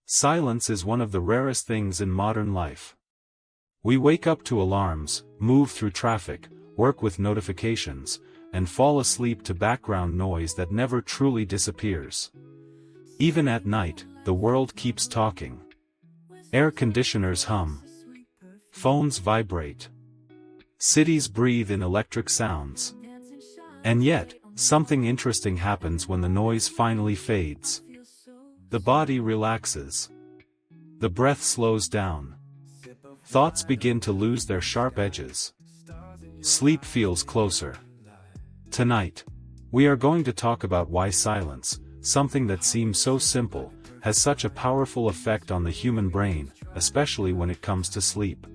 Silence is one of the rarest things in modern life. We wake up to alarms, move through traffic, work with notifications, and fall asleep to background noise that never truly disappears. Even at night, the world keeps talking. Air conditioners hum. Phones vibrate. Cities breathe in electric sounds. And yet, something interesting happens when the noise finally fades. The body relaxes. The breath slows down. Thoughts begin to lose their sharp edges. Sleep feels closer. Tonight, we are going to talk about why silence, something that seems so simple, has such a powerful effect on the human brain, especially when it comes to sleep.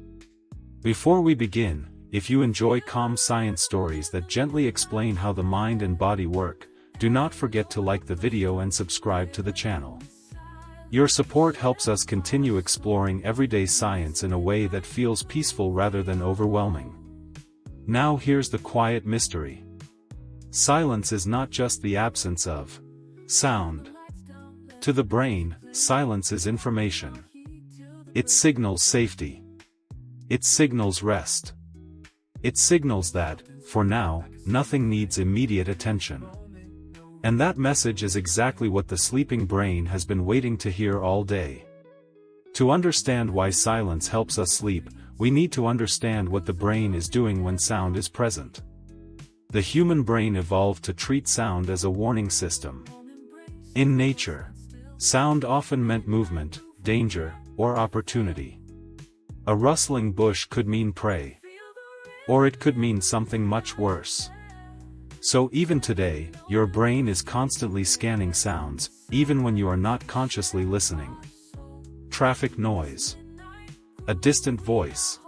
Before we begin, if you enjoy calm science stories that gently explain how the mind and body work, do not forget to like the video and subscribe to the channel. Your support helps us continue exploring everyday science in a way that feels peaceful rather than overwhelming. Now here's the quiet mystery. Silence is not just the absence of sound. To the brain, silence is information. It signals safety. It signals rest. It signals that, for now, nothing needs immediate attention. And that message is exactly what the sleeping brain has been waiting to hear all day. To understand why silence helps us sleep, we need to understand what the brain is doing when sound is present. The human brain evolved to treat sound as a warning system. In nature, sound often meant movement, danger, or opportunity. A rustling bush could mean prey. Or it could mean something much worse. So even today, your brain is constantly scanning sounds, even when you are not consciously listening. Traffic noise. A distant voice.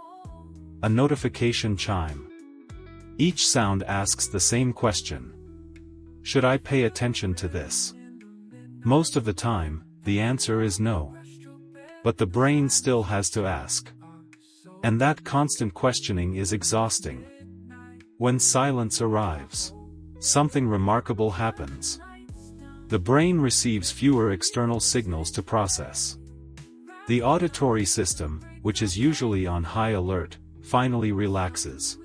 A notification chime. Each sound asks the same question. Should I pay attention to this? Most of the time, the answer is no. But the brain still has to ask. And that constant questioning is exhausting. When silence arrives, something remarkable happens. The brain receives fewer external signals to process. The auditory system, which is usually on high alert, finally relaxes.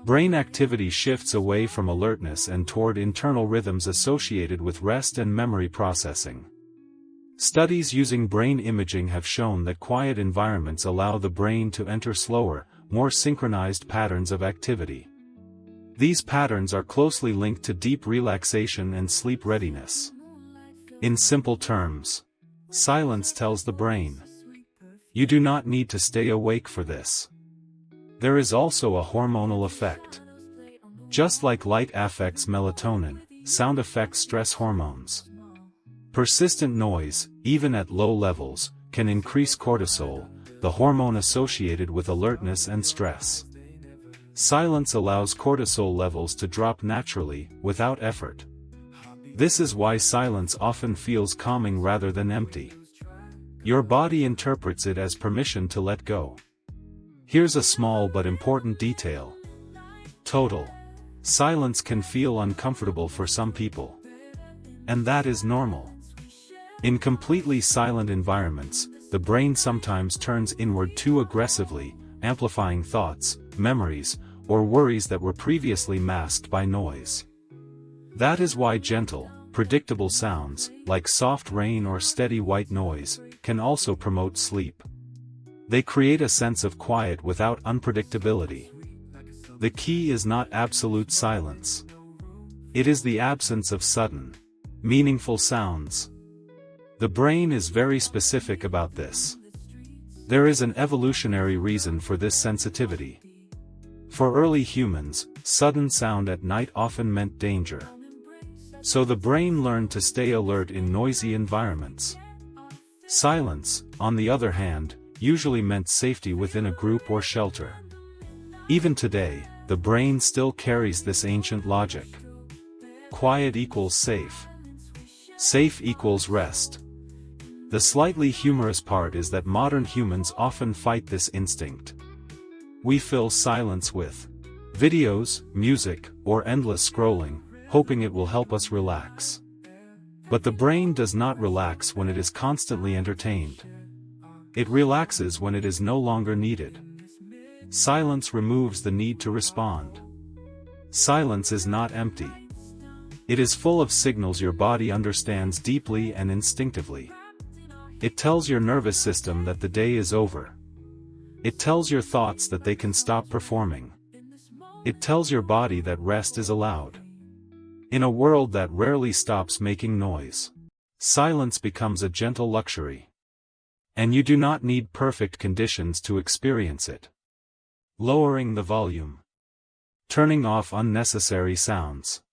Brain activity shifts away from alertness and toward internal rhythms associated with rest and memory processing. Studies using brain imaging have shown that quiet environments allow the brain to enter slower, more synchronized patterns of activity. These patterns are closely linked to deep relaxation and sleep readiness. In simple terms, silence tells the brain, you do not need to stay awake for this. There is also a hormonal effect. Just like light affects melatonin, sound affects stress hormones. Persistent noise, even at low levels, can increase cortisol, the hormone associated with alertness and stress. Silence allows cortisol levels to drop naturally, without effort. This is why silence often feels calming rather than empty. Your body interprets it as permission to let go. Here's a small but important detail. Total silence can feel uncomfortable for some people. And that is normal. In completely silent environments, the brain sometimes turns inward too aggressively, amplifying thoughts, memories, or worries that were previously masked by noise. That is why gentle, predictable sounds, like soft rain or steady white noise, can also promote sleep. They create a sense of quiet without unpredictability. The key is not absolute silence. It is the absence of sudden, meaningful sounds. The brain is very specific about this. There is an evolutionary reason for this sensitivity. For early humans, sudden sound at night often meant danger. So the brain learned to stay alert in noisy environments. Silence, on the other hand, usually meant safety within a group or shelter. Even today, the brain still carries this ancient logic. Quiet equals safe. Safe equals rest. The slightly humorous part is that modern humans often fight this instinct. We fill silence with videos, music, or endless scrolling, hoping it will help us relax. But the brain does not relax when it is constantly entertained. It relaxes when it is no longer needed. Silence removes the need to respond. Silence is not empty. It is full of signals your body understands deeply and instinctively. It tells your nervous system that the day is over. It tells your thoughts that they can stop performing. It tells your body that rest is allowed. In a world that rarely stops making noise, silence becomes a gentle luxury. And you do not need perfect conditions to experience it. Lowering the volume. Turning off unnecessary sounds.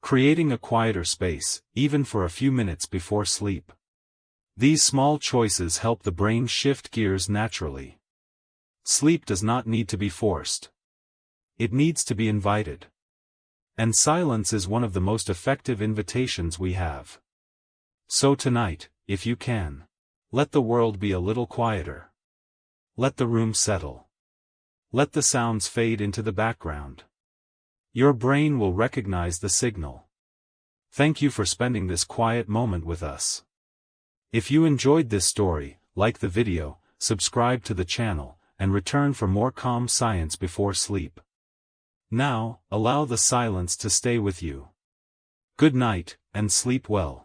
Creating a quieter space, even for a few minutes before sleep. These small choices help the brain shift gears naturally. Sleep does not need to be forced. It needs to be invited. And silence is one of the most effective invitations we have. So tonight, if you can, let the world be a little quieter. Let the room settle. Let the sounds fade into the background. Your brain will recognize the signal. Thank you for spending this quiet moment with us. If you enjoyed this story, like the video, subscribe to the channel, and return for more calm science before sleep. Now, allow the silence to stay with you. Good night, and sleep well.